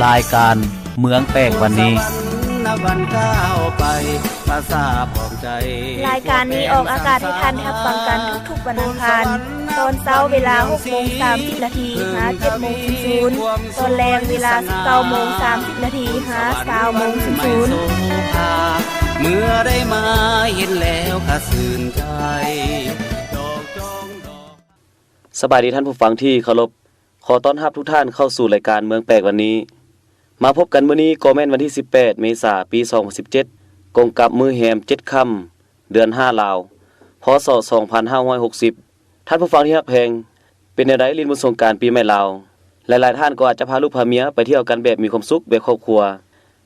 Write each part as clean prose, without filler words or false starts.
รายการเมืองแปลกวันนี้วันก้าวไปภาษาปลอบใจรายการนี้ออกอากาศให้ท่านรับฟังกันทุกๆวันอังคารตอนเช้าเวลา 6:30 น. หา 7:00 ตอนแรงเวลา 19:30 น. หา 20:00 เมื่อได้มาเห็นแล้วก็ชื่นใจสบายดีท่านผู้ฟังที่เคารพขอต้อนรับทุกท่านเข้าสู่รายการเมืองแปลกวันนี้มาพบกันมื้อนี้ก็แม่นวันที่18เมษายนปี2017กงกับมื้อแฮม7ค่ำเดือน5ลาวพศ2560ท่านผู้ฟังที่รักแพงเป็นแนวใดลิ้นบุญสงกรานต์ปีใหม่ลาวหลายๆท่านก็อาจจะพาลูกพาเมียไปเที่ยวกันแบบมีความสุขแบบครอบครัว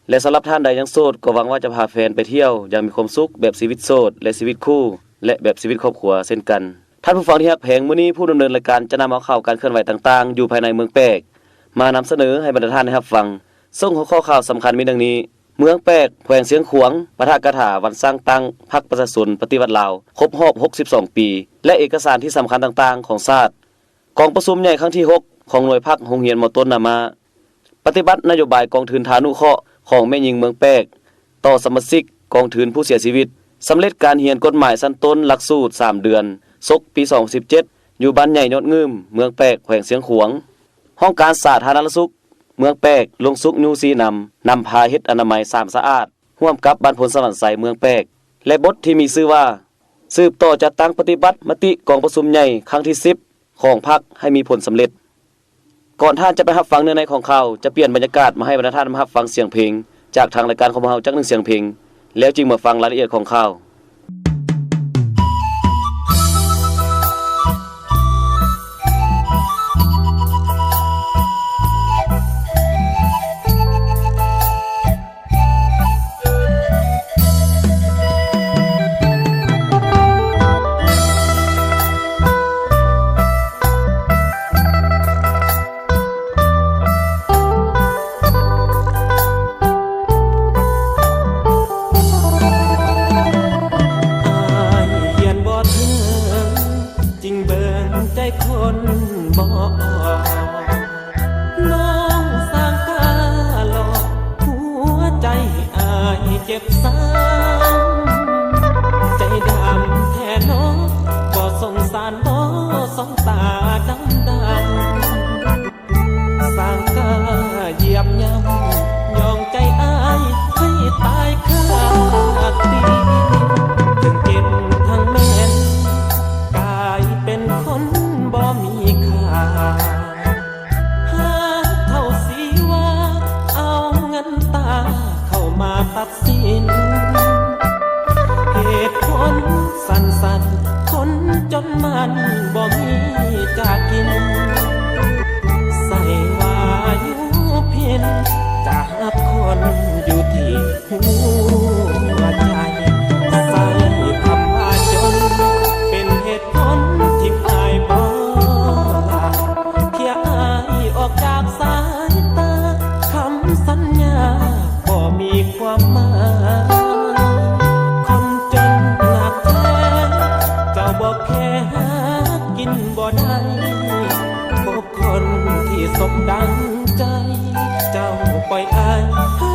และสำหรับท่านใดยังโสดก็หวังว่าจะพาแฟนไปเที่ยวอย่างมีความสุขแบบชีวิตโสดและชีวิตคู่และแบบชีวิตครอบครัวเช่นกันท่านผู้ฟังที่รักแพงมื้อนี้ผู้ดำเนินรายการจะนำเอาข่าวการเคลื่อนไหวต่างๆอยู่ภายในเมืองแปลกมานำเสนอให้บรรดาท่านได้รับฟังส่งหัวข้อข่าวสำคัญมีดังนี้เมืองแปลกแขวงเสียงขวงปะทะกถาวันสร้างตั้งพรรคประชาชนปฏิวัติลาวครบรอบ62ปีและเอกสารที่สำคัญต่างๆของชาติกองประชุมใหญ่ครั้งที่6ของหน่วยพักโรงเรียนม.ต้นนามาปฏิบัตินโยบายกองทุนฐานุเคราะห์ของแม่หญิงเมืองแปลกต่อสมาชิกกองทุนผู้เสียชีวิตสำเร็จการเรียนกฎหมายชั้นต้นหลักสูตร3เดือนศกปี2017อยู่บ้านใหญ่ยอดงืมเมืองแปลกแขวงเสียงขวงห้องการสาธารณสุขเมืองแปลกลงสุกนิวซีนำพาเฮ็ดอนามัย3สะอาดร่วมกับบ้านพลสวรรค์ไสเมืองแปลกและบทที่มีชื่อว่าสืบต่อจัดตั้งปฏิบัติมติกองประชุมใหญ่ครั้งที่10ของพรรคให้มีผลสำเร็จก่อนท่านจะไปรับฟังเนื้อในของข่าวจะเปลี่ยนบรรยากาศมาให้บรรดาท่านรับฟังเสียงเพลงจากทางรายการของเราจัก1เสียงเพลงแล้วจึงมาฟังรายละเอียดของข่าวเจ็บซ้ำใจดำแท้น้องบ่สงสารบ่สองตาดำสร้างกาเหยียบย่ำยองใจอ้ายให้ตายคาตีถึงเก็บทั้งแม่นกายเป็นคนบ่มีค่าหาเท่าสีว่าเอาเงินตาเข้ามาตัดสินเหตุผลสั้นๆคนจนมันบ่มีจะกินใส่ว่าอยู่เพียนจากคนอยู่ที่หัวใจใส่คำว่าจนเป็นเหตุผลที่อายบ่ละเพียอายออกจากสายตาคำสัญญาบ่มีความหมายคนจนหนักแท้เจ้าบ่แค่หากินบ่ได้พบคนที่สมดังใจเจ้าปล่อยอายให้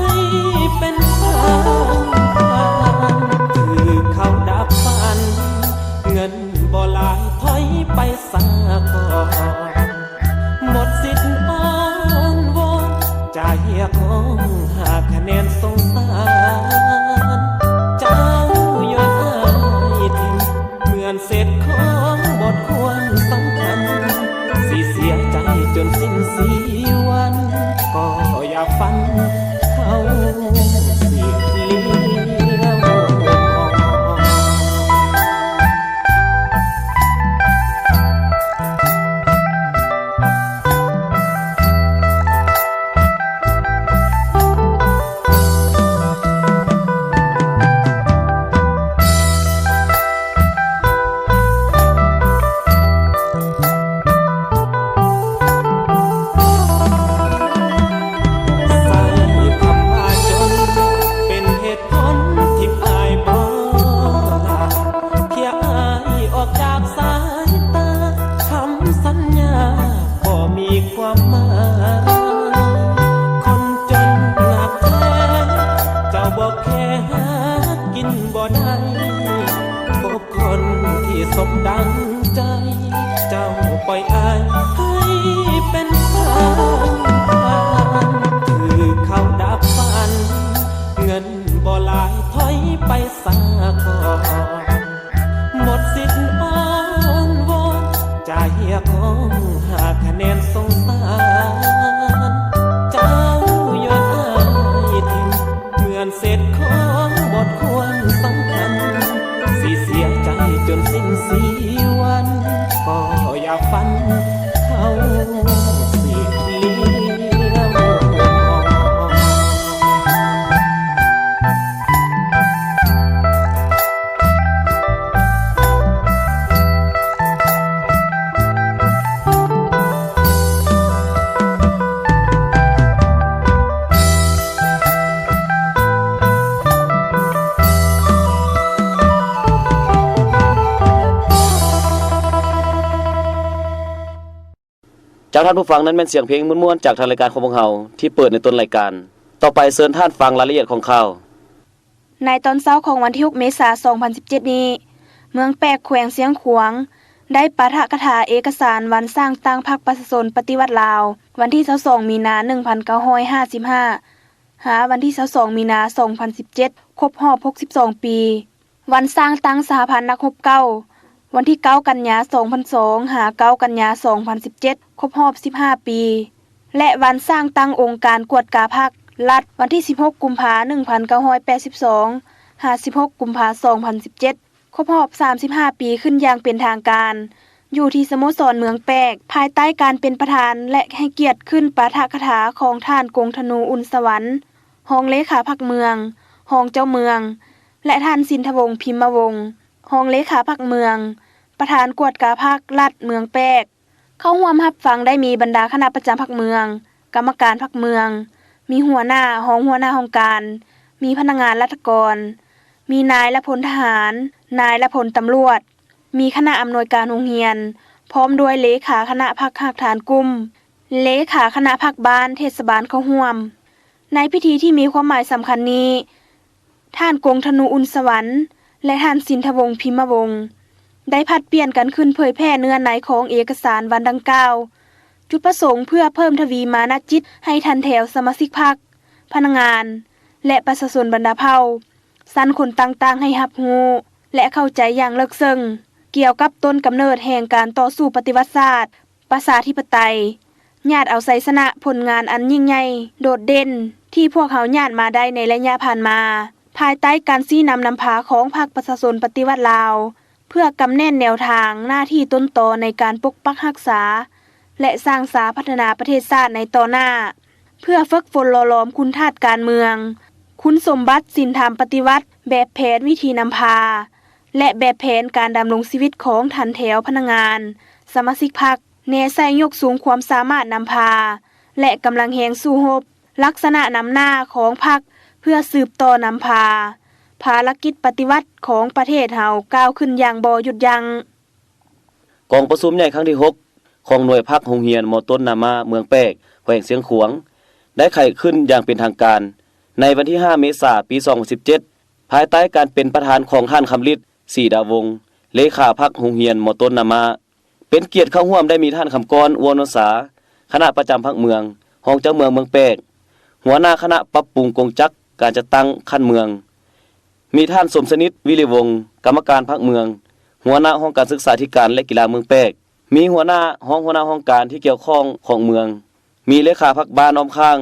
พบคนที่สมดังใจ เจ้าปล่อยอายให้เป็นทางคือเขาดับฝัน เงินบ่หลายถอยไปสาก่อนหมดสิทธิ์อ้อนวอนใจของหาคะแนนสงสารเจ้าโยนอายทิ้งเหมือนเศษของบทควรสำคัญสิเสียใจจนสิ้นสีวันก็อย่าฝันเขาสิเลี้ยว จากท่านผู้ฟังนั้นเป็นเสียงเพลงม่วนๆจากทางรายการของพวกเราที่เปิดในต้นรายการต่อไปเชิญท่านฟังรายละเอียดของข่าวในตอนเช้าของวันที่6เมษายน2017นี้เมืองแปกแขวงเสียงขวางได้ปาฐกถาเอกสารวันสร้างตั้งพรรคประชาชนปฏิวัติลาววันที่22มีนา1955หาวันที่22มีนา2017ครบรอบ62ปีวันสร้างตั้งสหพันธ์นักรบเก้าวันที่9กันยายน2002หา9กันยายน2017ครบรอบ15ปีและวันสร้างตั้งองค์การกวดกาพรรครัฐวันที่16กุมภาพันธ์1982หา16กุมภาพันธ์2017ครบรอบ35ปีขึ้นอย่างเป็นทางการอยู่ที่สโมสรเมืองแปกภายใต้การเป็นประธานและให้เกียรติขึ้นปาฐกถาของท่านกงธนูอุ่นสวรรค์รองเลขาพรรคเมืองรองเจ้าเมืองและท่านสินทวงศ์พิมพ์วงศ์รองเลขาพรรคเมืองประธานกวดกาพรรครัฐเมืองแปกเข้าร่วมรับฟังได้มีบรรดาคณะประจำพรรคเมืองกรรมการพรรคเมืองมีหัวหน้ารองหัวหน้าองค์การมีพนักงานราชการมีนายและพลทหารนายและพลตำรวจมีคณะอำนวยการโรงเรียนพร้อมด้วยเลขาคณะพรรคหักฐานกลุ่มเลขาคณะพรรคบ้านเทศบาลเข้าร่วมในพิธีที่มีความหมายสำคัญนี้ท่านกงธนูอุ่นสวรรค์และท่านสินทวงศ์พิมพ์วงศ์ได้ผลัดเปลี่ยนกันขึ้นเผยแพร่เนื้อในของเอกสารวันดังกล่าวจุดประสงค์เพื่อเพิ่มทวีมานะจิตให้ทันแถวสมาชิกพรรคพนักงานและประชาชนบรรดาเผ่าสั้นคนต่างๆให้รับรู้และเข้าใจอย่างลึกซึ้งเกี่ยวกับต้นกำเนิดแห่งการต่อสู้ปฏิวัติศาสตร์ประชาธิปไตยญาติเอาไสชนะผลงานอันยิ่งใหญ่โดดเด่นที่พวกเขาญาติมาได้ในระยะผ่านมาภายใต้การชี้นำพาของพรรคประชาชนปฏิวัติลาวเพื่อกำแน่นแนวทางหน้าที่ต้นตอในการปกปักรักษาและสร้างสาพัฒนาประเทศชาติในต่อหน้าเพื่อฝึกฝนหล่อหลอมคุณธาตุการเมืองคุณสมบัติศีลธรรมปฏิวัติแบบแผนวิธีนำพาและแบบแผนการดำรงชีวิตของทันแถวพนักงานสมาชิกพรรคแนใส่ยกสูงความสามารถนำพาและกำลังแหงสู้รบลักษณะนำหน้าของพรรคเพื่อสืบต่อนำพาภารกิจปฏิวัติของประเทศเฮาก้าวขึ้นอย่างบ่หยุดยัง้งกองประชุมใหญ่ครั้งที่6ของหน่วยพักโรงเรียนมต้นนามาเมืองแปกแขวงเสียงขวางได้ไขขึ้นอย่างเป็นทางการในวันที่5เมษายนปี2017ภายใต้การเป็นประธานของท่านคำฤทธิ์ศรีดาวงศ์เลขาพรรคโรงเรียนมต้นนามาเป็นเกียรติเข้าร่วมได้มีท่านคำกรอวนสาคณะประจำพรรคเมืองรองเจ้าเมืองเมืองแปกหัวหน้าคณะปรับปรุงกงจักรการจัดตั้งขั้นเมืองมีท่านสมสนิทวิริวงศ์กรรมการพรรคเมืองหัวหน้าห้องการศึกษาธิการและกีฬาเมืองแปกมีหัวหน้าห้องการที่เกี่ยวข้องของเมืองมีเลขาพรรคบ้านอ้อมข้าง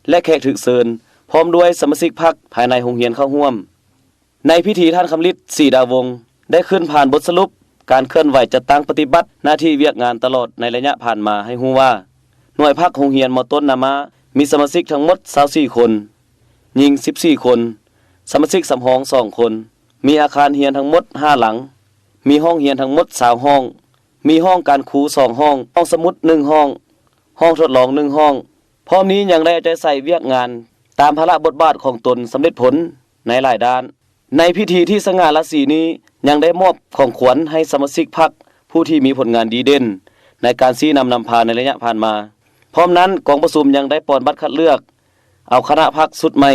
และแขกถึกเชิญพร้อมด้วยสมาชิกพรรคภายในโรงเรียนเข้าร่วมในพิธีท่านคำฤทธิ์ศรีดาวงศ์ได้ขึ้นผ่านบทสรุปการเคลื่อนไหวจัดตั้งปฏิบัติหน้าที่เวียกงานตลอดในระยะผ่านมาให้ฮู้ว่าหน่วยพรรคโรงเรียนมต้นนามามีสมาชิกทั้งหมด24คนหญิง14คนสมาชิกสำรอง2คนมีอาคารเรียนทั้งหมด5หลังมีห้องเรียนทั้งหมด20ห้องมีห้องการครู2ห้องห้องสมุด1ห้องห้องทดลอง1ห้องพร้อมนี้ยังได้ใจใส่เวียกงานตามภาระบทบาทของตนสำเร็จผลในหลายด้านในพิธีที่สง่าราศีนี้ยังได้มอบของขวัญให้สมาชิกพรรคผู้ที่มีผลงานดีเด่นในการชี้นำพาในระยะผ่านมาพร้อมนั้นกองประชุมยังได้ปอนบัตรคัดเลือกเอาคณะพรรคสุดใหม่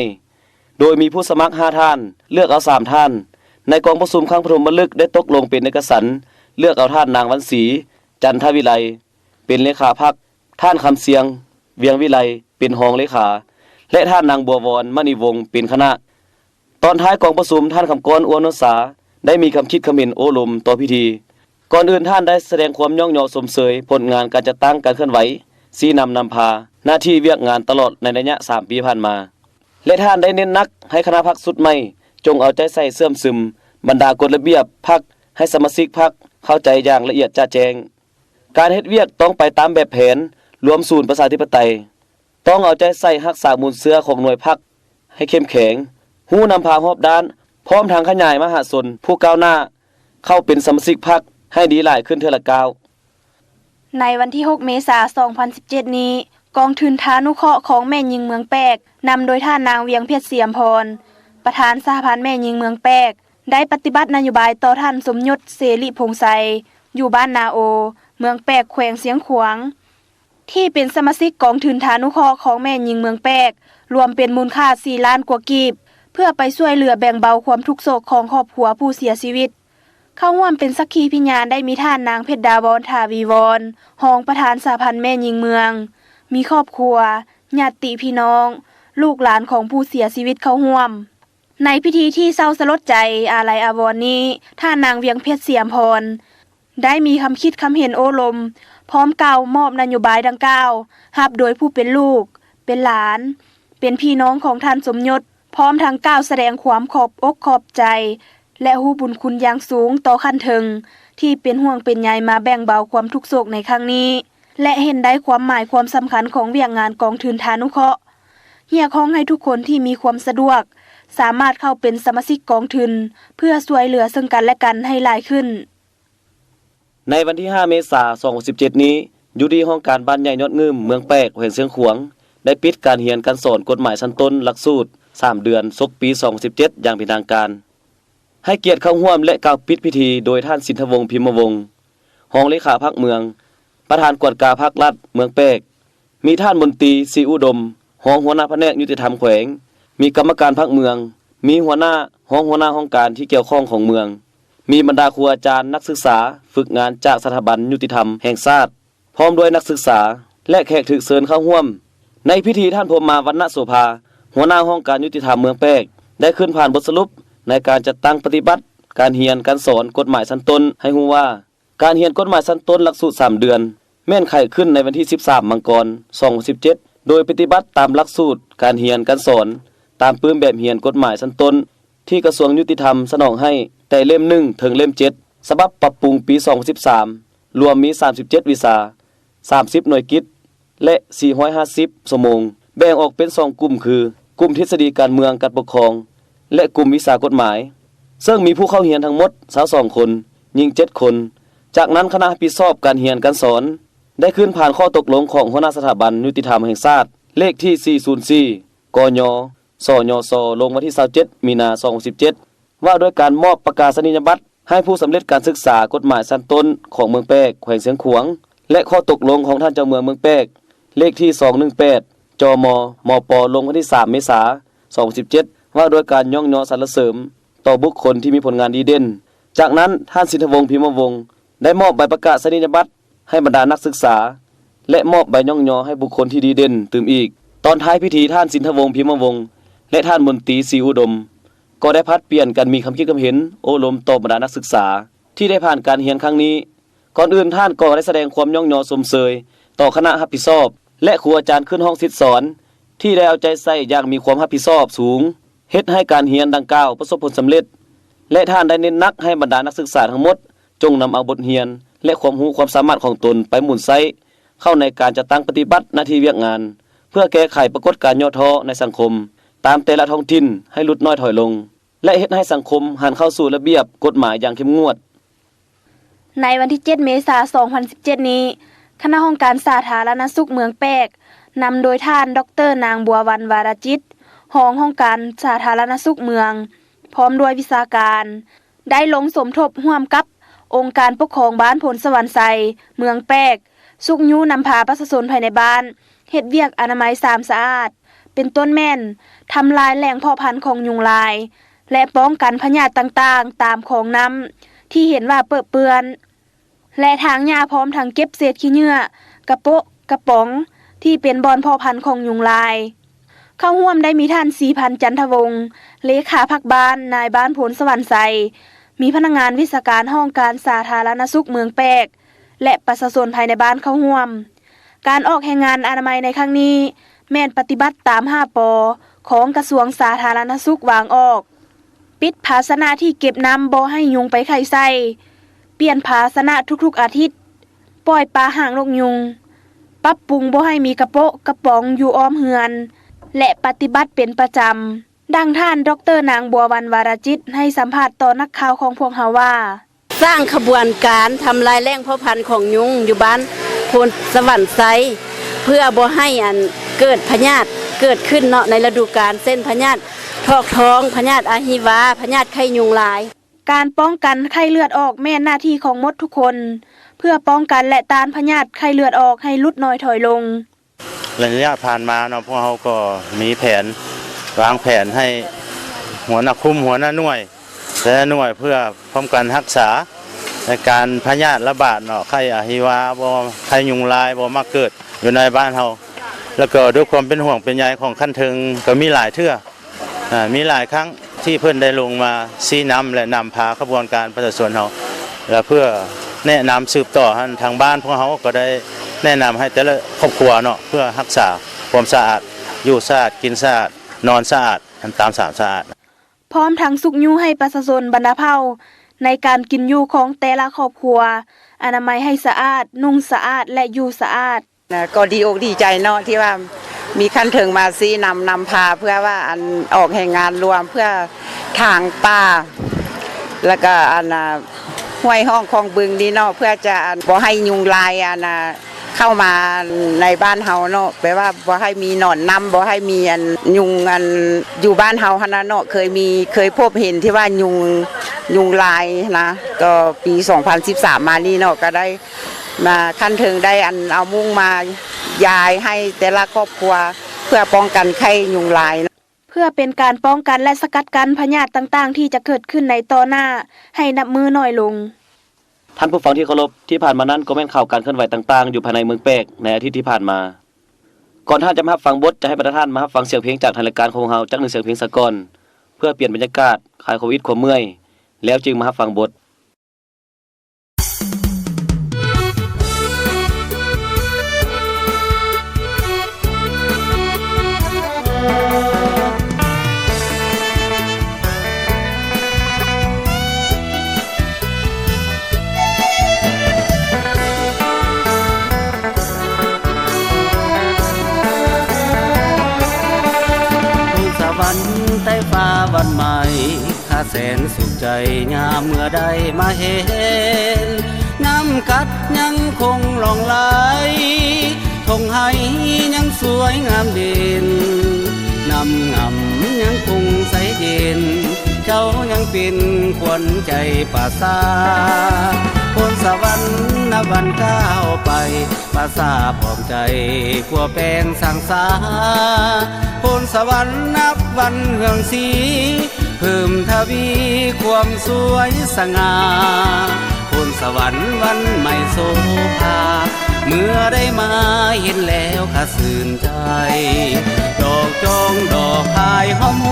โดยมีผู้สมัคร5ท่านเลือกเอา3ท่าน ในกองประชุมครั้งปฐมฤกษ์ได้ตกลงเป็นเอกสารเลือกเอาท่านนางวันศรีจันทวิไลเป็นเลขาพรรคท่านคำเสียงเวียงวิไลเป็นรองเลขาและท่านนางบัววรมณีวงศ์เป็นคณะตอนท้ายกองประชุมท่านคำกรอวนสาได้มีคำคิดคำเห็นโอลมต่อพิธีก่อนอื่นท่านได้แสดงความย่องยอสมเสยผลงานการจัดตั้งการเคลื่อนไหวชี้นำพาหน้าที่เวียกงานตลอดในระยะ3 ปีผ่านมาและท่านได้เน้นนักให้คณะพรรคสุดใหม่จงเอาใจใส่เสื่อมซึมบรรดากฎระเบียบพรรคให้สมาชิกพรรคเข้าใจอย่างละเอียดจ้าแจงการเฮ็ดเวียกต้องไปตามแบบแผนรวมศูนย์ประชาธิปไตยต้องเอาใจใส่รักษามูลเสื้อของหน่วยพรรคให้เข้มแข็งฮู้นำพารอบด้านพร้อมทางขยายมหาชนผู้ก้าวหน้าเข้าเป็นสมาชิกพรรคให้ดีหลายขึ้นเทื่อละก้าวในวันที่6เมษายน2017นี้กองทุนทานุเคราะห์ของแม่หญิงเมืองแปกนำโดยท่านนางเวียงเพชรเสียมพรประธานสหพันธ์แม่หญิงเมืองแปกได้ปฏิบัตินโยบายต่อท่านสมยศเสรีพงษ์ไสอยู่บ้านนาโอเมืองแปกแขวงเสียงขวางที่เป็นสมาชิกกองทุนทานุเคราะห์ของแม่หญิงเมืองแปกรวมเป็นมูลค่า4 ล้านกว่ากีบเพื่อไปช่วยเหลือแบ่งเบาความทุกข์โศกของครอบครัวผู้เสียชีวิตเข้าร่วมเป็นสักขีพยานได้มีท่านนางเพชรดาวรทาวีวรรองประธานสหพันธ์แม่หญิงเมืองมีครอบครัวญาติพี่น้องลูกหลานของผู้เสียชีวิตเข้าร่วมในพิธีที่เศร้าสลดใจอาลัยอาวรณ์นี้ท่านนางเวียงเพชรเสียมพรได้มีคำคิดคำเห็นโอลมพร้อมกล่าวมอบนโยบายดังกล่าวรับโดยผู้เป็นลูกเป็นหลานเป็นพี่น้องของท่านสมยศพร้อมทั้งกล่าวแสดงความขอบอกขอบใจและฮู้บุญคุณอย่างสูงต่อขั้นถึงที่เป็นห่วงเป็นใยมาแบ่งเบาความทุกข์โศกในครั้งนี้และเห็นได้ความหมายความสำคัญของเวียกงานกองทุนทานุเคราะห์เรียกร้องให้ทุกคนที่มีความสะดวกสามารถเข้าเป็นสมาชิกกองทุนเพื่อช่วยเหลือซึ่งกันและกันให้หลายขึ้นในวันที่5 เมษายน 2017นี้อยู่ที่ห้องการบ้านใหญ่ยอดงืมเมืองแปกแขวงเสียงขวางได้ปิดการเรียนการสอนกฎหมายชั้นต้นหลักสูตร3 เดือนศกปี2017อย่างเป็นทางการให้เกียรติเข้าร่วมและกล่าวปิดพิธีโดยท่านสินทวงศ์พิมพ์วงศ์รองเลขาพรรคเมืองประธานกวดกาพรรครัฐเมืองแปกมีท่านมนตรีศรีอุดมรองหัวหน้าแผนกยุติธรรมแขวงมีกรรมการพรรคเมืองมีหัวหน้าห้องการที่เกี่ยวข้องของเมืองมีบรรดาครูอาจารย์นักศึกษาฝึกงานจากสถาบันยุติธรรมแห่งชาติพร้อมด้วยนักศึกษาและแขกถูกเชิญเข้าร่วมในพิธีท่านพรหมาวรรณโสภาหัวหน้าห้องการยุติธรรมเมืองแปกได้ขึ้นผ่านบทสรุปในการจัดตั้งปฏิบัติการเรียนการสอนกฎหมายชั้นต้นให้ฮู้ว่าการเรียนกฎหมายชั้นต้นหลักสูตร3 เดือนแม่นไขขึ้นในวันที่13 มังกร2017โดยปฏิบัติตามหลักสูตรการเรียนการสอนตามปื้มแบบเรียนกฎหมายชั้นต้นที่กระทรวงยุติธรรมสนองให้แต่เล่ม1ถึงเล่ม7ฉบับปรับปรุงปี2013รวมมี37วิชา30หน่วยกิจและ450ชั่วโมงแบ่งออกเป็น2กลุ่มคือกลุ่มทฤษฎีการเมืองการปกครองและกลุ่มวิชากฎหมายซึ่งมีผู้เข้าเรียนทั้งหมด22 คนหญิง7 คนจากนั้นคณะรับผิดชอบการเรียนการสอนได้ขึ้นผ่านข้อตกลงของหัวหน้าสถาบันยุติธรรมแห่งชาติเลขที่404กยสยสลงวันที่27 มีนาคม2017ว่าด้วยการมอบประกาศนียบัตรให้ผู้สำเร็จการศึกษากฎหมายชั้นต้นของเมืองแปกแขวงเสียงขวางและข้อตกลงของท่านเจ้าเมืองเมืองแปกเลขที่218จมมปลงวันที่3 เมษายน 2017ว่าด้วยการย่องยอสรรเสริญต่อบุคคลที่มีผลงานดีเด่นจากนั้นท่านสิทธวงศ์พิมพ์วงศ์ได้มอบใบประกาศนียบัตรให้บรรดานักศึกษาและมอบใบย่องยอให้บุคคลที่ดีเด่นตื่มอีกตอนท้ายพิธีท่านสิทธวงศ์พิมพ์วงศ์และท่านมนตรีศรีอุดมก็ได้พัดเปลี่ยนกันมีคำคิดคำเห็นโอลมต่อบรรดานักศึกษาที่ได้ผ่านการเรียนครั้งนี้ก่อนอื่นท่านก็ได้แสดงความย่องยอสมเสยต่อคณะรับผิดชอบและครูอาจารย์ขึ้นห้องศิษย์สอนที่ได้เอาใจใส่อย่างมีความรับผิดชอบสูงเฮ็ดให้การเรียนดังกล่าวประสบผลสำเร็จและท่านได้เน้นนักให้บรรดานักศึกษาทั้งหมดจงนำเอาบทเรียนและความรู้ความสามารถของตนไปหมุนใช้เข้าในการจัดตั้งปฏิบัติหน้าที่เวียกงานเพื่อแก้ไขปรากฏการณ์ย่อท้อในสังคมตามแต่ละท้องถิ่นให้ลดน้อยถอยลงและเฮ็ดให้สังคมหันเข้าสู่ระเบียบกฎหมายอย่างเข้มงวดในวันที่7 เมษายน 2017นี้คณะองค์การสาธารณสุขเมืองแปกนำโดยท่านดร.นางบัววรรณวรจิตรององค์การสาธารณสุขเมืองพร้อมด้วยวิชาการได้ลงสมทบร่วมกับองค์การปกครองบ้านผลสวรรค์ไซเมืองแปกสุกยูนำพาประชาชนภายในบ้านเฮ็ดเวียกอนามัยสะอาดเป็นต้นแม่นทำลายแหล่งเพาะพันธุ์ของยุงลาย และป้องกันพยาธิต่างๆตามของน้ำที่เห็นว่าเปื้อนและทางยาพร้อมทั้งเก็บเศษขี้เหงื่อกระโปะกระป๋องที่เป็นบอนพ่อพันธุ์ของยุงลายเข้าร่วมได้มีท่านศรีพันธ์จันทวงศ์เลขาพักบ้านนายบ้านผลสวรรค์ไสมีพนักงานวิชาการห้องการสาธารณสุขเมืองแปกและประชาชนภายในบ้านเข้าร่วมการออกแห่งงานอนามัยในครั้งนี้แม่นปฏิบัติตาม5ปอของกระทรวงสาธารณสุขวางออกปิดภาชนะที่เก็บน้ำบ่ให้ยุงไปไข่ใส่เปลี่ยนภาชนะทุกๆอาทิตย์ปล่อยปลาหางนกยุงปรับปรุงบ่ให้มีกระโปะกระป๋องอยู่อ้อมเฮือนและปฏิบัติเป็นประจำดังท่านดร.นางบัววรรณวรจิตให้สัมภาษณ์ต่อนักข่าวของพวกเฮาว่าสร้างขบวนการทำลายแหล่งเพาะพันธุ์ของยุงอยู่บ้านโพนสวรรค์ไซเพื่อบ่ให้เกิดพยาธิเกิดขึ้นเนาะในฤดูกาลเส้นพยาธิทอกท้องพยาธิอาหิวาพยาธิไข้ยุงลายการป้องกันไข้เลือดออกแม่นหน้าที่ของมดทุกคนเพื่อป้องกันและต้านพยาธิไข้เลือดออกให้ลดน้อยถอยลงระยะผ่านมาเนาะพวกเราก็มีแผนวางแผนให้หัวหน้าคุมหัวหน้าหน่วยแต่หน่วยเพื่อป้องกันรักษาในการพยาธิระบาดเนาะไข้อหิวาบ่ไข้ยุงลายบ่มาเกิดอยู่ในบ้านเฮาแล้วก็ด้วยความเป็นห่วงเป็นใยของขั้นถึงก็มีหลายเทื่อมีหลายครั้งที่เพิ่นได้ลงมาชี้นำและนำพาขบวนการประชาชนเฮาและเพื่อแนะนำสืบต่อทางบ้านพวกเฮาก็ได้แนะนำให้แต่ละครอบครัวเนาะเพื่อรักษาความสะอาดอยู่สะอาดกินสะอาดนอนสะอาดตามสะอาดพร้อมทั้งสุกยูให้ประชาชนบรรดาเผ่าในการกินอยู่ของแต่ละครอบครัวอนามัยให้สะอาดนุ่งสะอาดและอยู่สะอาดก็ดีอกดีใจเนาะที่ว่ามีขั้นถึงมาซีนำพาเพื่อว่าออกแห่งงานรวมเพื่อทางป่าแล้วก็ห้วยห้องคลองบึงนี่เนาะเพื่อจะบ่ให้ยุงลายเข้ามาในบ้านเฮาเนาะแปลว่าบ่ให้มีหนอนนำบ่ให้มียุงอยู่บ้านเฮาหั่นน่ะเนาะเคยพบเห็นที่ว่ายุงลายนะก็ปี2013มานี่เนาะก็ได้มาขั้นถึงได้เอามุ้งมายายให้แต่ละครอบครัวเพื่อป้องกันไข้ยุงลายเพื่อเป็นการป้องกันและสกัดกั้นพยาธิต่างๆที่จะเกิดขึ้นในต่อหน้าให้นับมือน้อยลงท่านผู้ฟังที่เคารพที่ผ่านมานั้นก็แม่นข่าวการเคลื่อนไหวต่างๆอยู่ภายในเมืองแปกในอาทิตย์ที่ผ่านมาก่อนท่านจะมารับฟังบทจะให้ประธานมารับฟังเสียงเพลงจากทางรายการของเฮาจัก1เสียงเพลงสากลเพื่อเปลี่ยนบรรยากาศคลายโควิดความเมื่อยแล้วจึงมารับฟังบทใต้ฟ้าวันใหม่ข้าแสนสุขใจงามเมื่อได้มาเห็นน้ำกัดยังคงหลงไหลทงไห้ยังสวยงามเด่นน้ำงำยังคงใสเย็นเจ้ายังเป็นขวัญใจป่าซาพรสวรรค์นับวันก้าวไปป่าซาปลอบใจขัวแป้งสังสาพรสวรรค์นับวันเฮืองสีเพิ่มทวีความสวยสง่าพรสวรรค์วันใหม่โสภาเมื่อได้มาเห็นแล้วข้าชื่นใจดอกจงดอกพายหอมห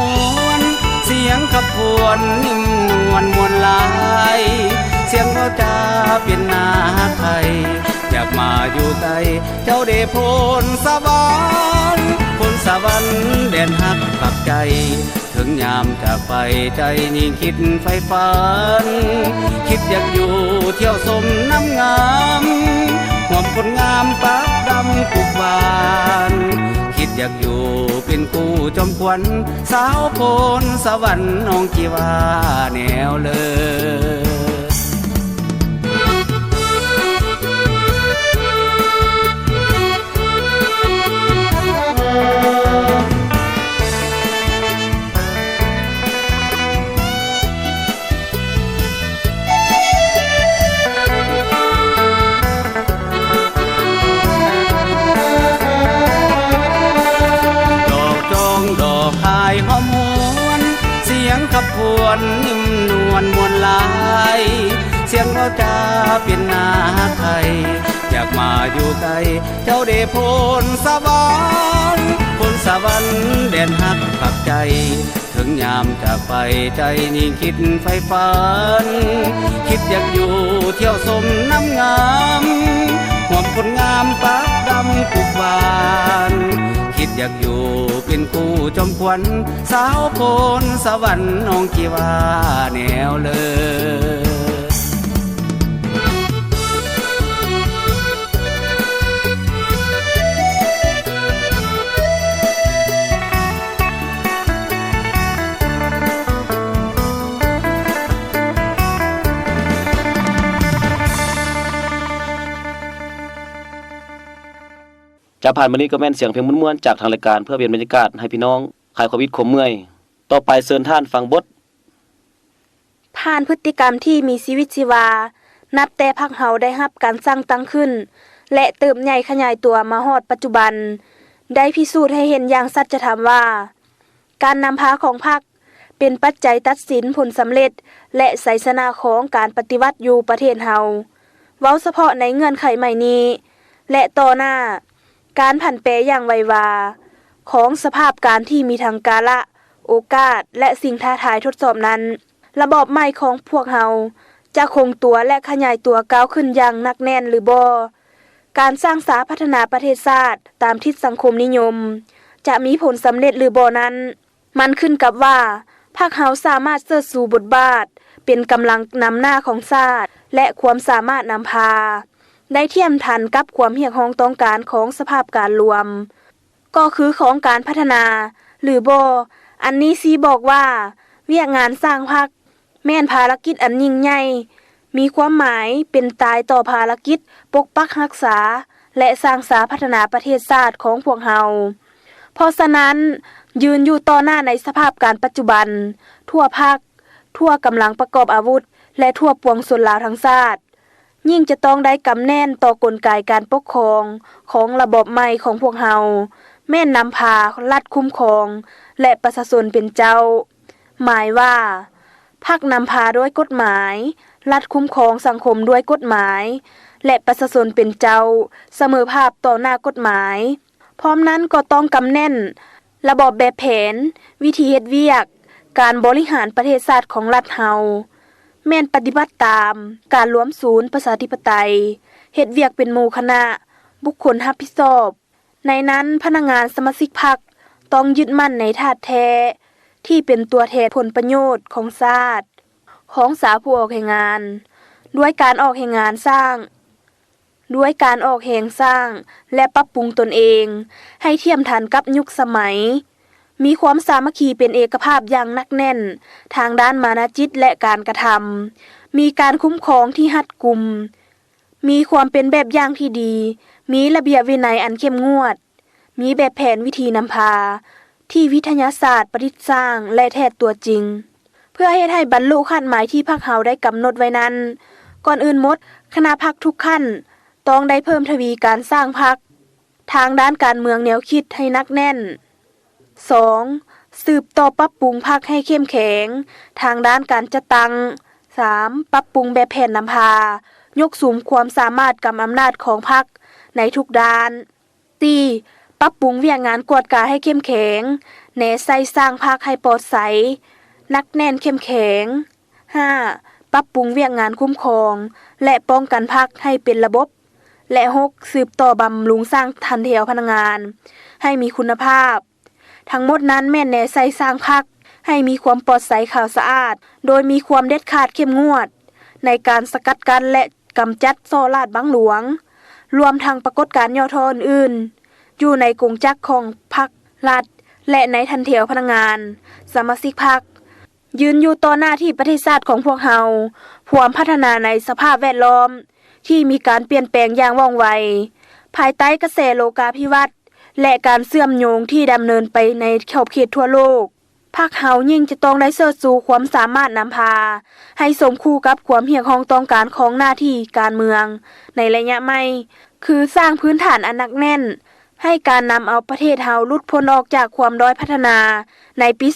วนเสียงขบวนนิ่มนวลมวลลายเสียงเราจะเป็นนาไทยอยากมาอยู่ใกล้เจ้าเดพรสวรรค์พรสวรรค์แดนหักปักใจถึงยามจากไปใจยิ่งคิดไฟฝันคิดอยากอยู่เที่ยวสมน้ำงามหอมคนงามปักดำกุกบานคิดอยากอยู่เป็นคู่จอมขวัญสาวพรสวรรค์น้องจีวาแนวเลยหอมหวนเสียงขับพว วนนิ่มนวลมวลลายเสียงเราจาเป็นนาไทยอยากมาอยู่ใกล้เจ้าเดพลสวรรค์พลสวรรค์แดนหักผักใจถึงยามจากไปใจนี่คิดไฟฝันคิดอยากอยู่เที่ยวสมน้ำงามหอมคนงามปากดำปุกบานคิดอยากอยู่เป็นคู่จอมขวัญสาวพลสวรรค์น้องกีวาแนวเลยจะผ่านมานี้ก็แม่นเสียงเพลงม่วนๆจากทางรายการเพื่อเปลี่ยนบรรยากาศให้พี่น้องคลายความวิตขมเมื่อยต่อไปเชิญท่านฟังบทผ่านพฤติกรรมที่มีชีวิตชีวานับแต่พรรคเฮาได้รับการสร้างตั้งขึ้นและเติบใหญ่ขยายตัวมาฮอดปัจจุบันได้พิสูจน์ให้เห็นอย่างสัจธรรมว่าการนำพาของพรรคเป็นปัจจัยตัดสินผลสำเร็จและไสยชนะของการปฏิวัติอยู่ประเทศเฮาเว้าเฉพาะในเงื่อนไขใหม่นี้และต่อหน้าการผันแปรอย่างไววาของสภาพการที่มีทั้งกาละโอกาสและสิ่งท้าทายทดสอบนั้นระบอบใหม่ของพวกเฮาจะคงตัวและขยายตัวก้าวขึ้นอย่างหนักแน่นหรือบ่การสร้างสาพัฒนาประเทศชาติตามทิศสังคมนิยมจะมีผลสำเร็จหรือบ่นั้นมันขึ้นกับว่าพรรคเฮาสามารถเสิร์ชสู่บทบาทเป็นกำลังนำหน้าของชาติและความสามารถนำพาได้เทียมทันกับความเรียกร้องต้องการของสภาพการรวมก็คือของการพัฒนาหรือบ่อันนี้สิบอกว่าเวียกงานสร้างพรรคแม่นภารกิจอันยิ่งใหญ่มีความหมายเป็นตายต่อภารกิจปกปักรักษาและสร้างสาพัฒนาประเทศชาติของพวกเฮาเพราะฉะนั้นยืนอยู่ต่อหน้าในสภาพการปัจจุบันทั่วภาคทั่วกำลังประกอบอาวุธและทั่วปวงชนลาวทั้งชาติยิ่งจะต้องได้กำแน่นต่อกลไกการปกครองของระบบใหม่ของพวกเฮาแม่นนำพารัฐคุ้มครองและประชาชนเป็นเจ้าหมายว่าพรรคนำพาด้วยกฎหมายรัฐคุ้มครองสังคมด้วยกฎหมายและประชาชนเป็นเจ้าเสมอภาพต่อหน้ากฎหมายพร้อมนั้นก็ต้องกำแน่นระบอบแบบแผนวิธีเฮ็ดเวียกการบริหารประเทศชาติของรัฐเฮาแม่นปฏิบัติตามการรวมศูนย์ประชาธิปไตยเฮ็ดเวียกเป็นหมู่คณะบุคคลรับผิดชอบในนั้นพนักงานสมาชิกพรรคต้องยึดมั่นในธาตุแท้ที่เป็นตัวแทนผลประโยชน์ของชาติของสาผู้ออกแห่งงานด้วยการออกแห่งงานสร้างและปรับปรุงตนเองให้เทียมทันกับยุคสมัยมีความสามัคคีเป็นเอกภาพอย่างหนักแน่นทางด้านมานะจิตและการกระทำมีการคุ้มครองที่รัดกุมมีความเป็นแบบอย่างที่ดีมีระเบียบวินัยอันเข้มงวดมีแบบแผนวิธีนำพาที่วิทยาศาสตร์ประดิษฐ์สร้างและแท้ตัวจริงเพื่อให้บรรลุขั้นหมายที่พรรคเฮาได้กำหนดไว้นั้นก่อนอื่นหมดคณะพรรคทุกขั้นต้องได้เพิ่มทวีการสร้างพรรคทางด้านการเมืองแนวคิดให้หนักแน่น 2. สืบต่อปรับปรุงพรรคให้เข้มแข็งทางด้านการจัดตั้ง 3. ปรับปรุงแบบแผนนำพายกสูงความสามารถกำอำนาจของพรรคในทุกด้าน 4. ปรับปรุงเวียกงานกวดกาให้เข้มแข็งแนใส่สร้างพรรคให้ปลอดใสนักแน่นเข้มแข็ง 5. ปรับปรุงเวียกงานคุ้มครองและป้องกันพรรคให้เป็นระบบและ 6. สืบต่อบำรุงสร้างทันแถวพนักงานให้มีคุณภาพทั้งหมดนั้นแม่นแนใส่สร้างพรรคให้มีความปลอดใสขาวสะอาดโดยมีความเด็ดขาดเข้มงวดในการสกัดกั้นและกำจัดซ่อราดบังหลวงรวมทั้งปรากฏการณ์ย่อท้ออื่นๆอยู่ในกงจักรของพรรครัฐและในทันแถวพนักงานสมาชิกพรรคยืนอยู่ต่อหน้าที่ประเทศชาติของพวกเฮาพร้อมพัฒนาในสภาพแวดล้อมที่มีการเปลี่ยนแปลงอย่างว่องไวภายใต้กระแสโลกาภิวัตน์และการเชื่อมโยงที่ดำเนินไปในขอบเขตทั่วโลกพรรคเฮายิ่งจะต้องได้เสิร์ชสู่ความสามารถนำพาให้สมคู่กับความเรียกร้องต้องการของหน้าที่การเมืองในระยะใหม่คือสร้างพื้นฐานอันหนักแน่น ให้การนำเอาประเทศเฮาหลุดพ้นออกจากความด้อยพัฒนาในปี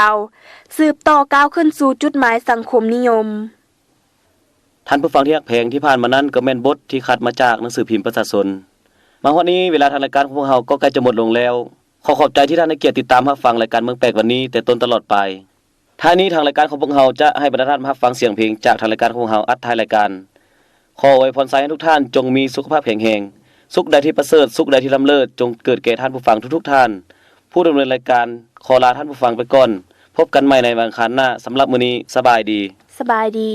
2020 สืบต่อก้าวขึ้นสู่จุดหมายสังคมนิยม ท่านผู้ฟังที่รักแพงที่ผ่านมานั้นก็แม่นบทที่คัดมาจากหนังสือพิมพ์ประชาชนมาวันนี้เวลาทางรายการของพวกเราก็ใกล้จะหมดลงแล้วขอขอบใจที่ท่านให้เกียรติติดตามรับฟังรายการเมืองแปลกวันนี้แต่ต้นตลอดไปท้ายนี้ทางรายการของพวกเราจะให้บรรดาท่านรับฟังเสียงเพลงจากทางรายการของพวกเราอัดท้ายรายการขออวยพรให้ทุกท่านจงมีสุขภาพแข็งแรงสุขใดที่ประเสริฐสุขใดที่ล้ำเลิศจงเกิดแก่ท่านผู้ฟังทุกๆท่านผู้ดำเนินรายการขอลาท่านผู้ฟังไปก่อนพบกันใหม่ในวันอังคารหน้าสำหรับมื้อนี้สบายดี สบายดี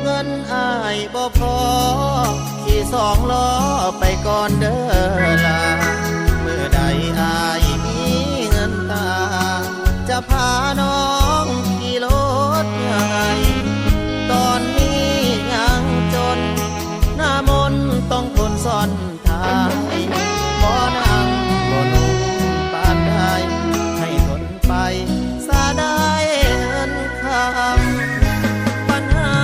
เงินอ้ายบ่พอขี่สองล้อไปก่อนเด้อลาเมื่อใดอ้ายมีเงินตาจะพาน้องขี่รถใหญ่ตอนนี้ยังจนหน้ามนต์ต้องทนซ่อนท้ายบ่นั่งบ่นุ่งปานใดให้ทนไปซาได้เงินคำปัญหา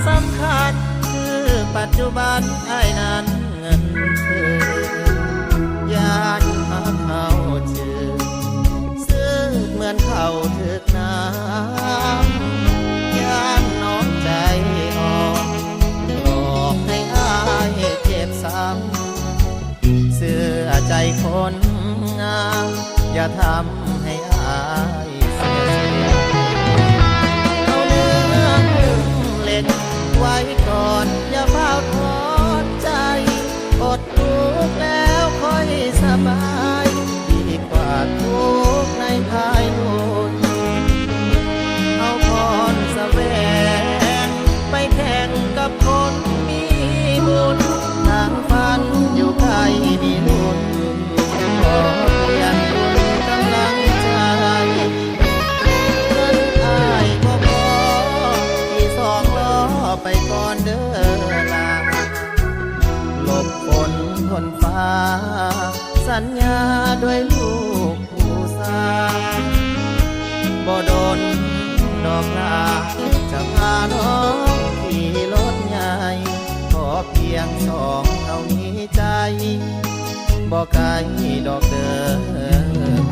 สำคัญคือปัจจุบันไอ้นั้นเงินเธอยานหาเขาเจอซื้อเหมือนเขาถึกน้ำยานน้องใจอ่อนหลอกให้อ้ายเจ็บซ้ำเสื้อใจคนงามอย่าทำให้อ้ายเสียเอาเนื้อเล่นไว้ก่อนอย่าเฝ้าทอดใจอดทุกข์แล้วค่อยสบายดีกว่าทุกข์ในภายนู่นเอาพรแสวงไปแข่งกับคนมีบุญทางฝันอยู่ไกลดีลุ่นขอเพียงคุณกำลังใจเงินอ้ายบ่พอที่สองล้อไปก่อนเด้อลาหลบฝนทนฟ้าสัญญาด้วยลูกผู้สาบ่โดนดอกลาจะพาน้องขี่รถใหญ่ขอเพียงสองเท่านี้ใจบ่ไกลดอกเด้อ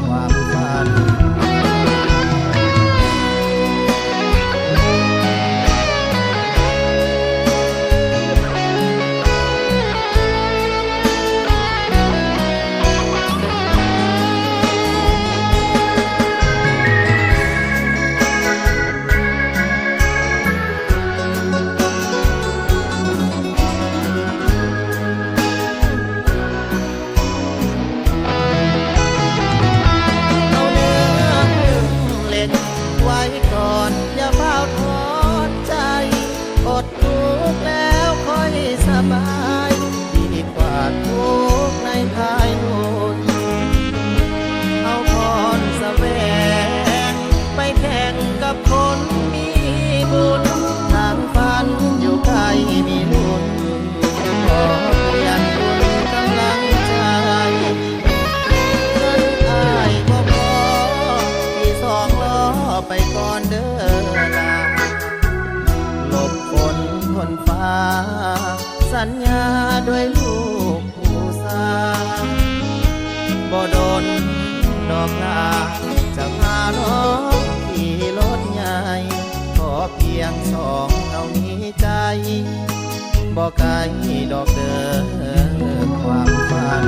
ความฝันไปก่อนเด้อลาหลบฝนทนฟ้าสัญญาด้วยลูกผู้สาบ่โดนดอกลาจะพาน้องขี่รถใหญ่ขอเพียงสองเท่านี้ใจบ่ไกลดอกเด้อความฝัน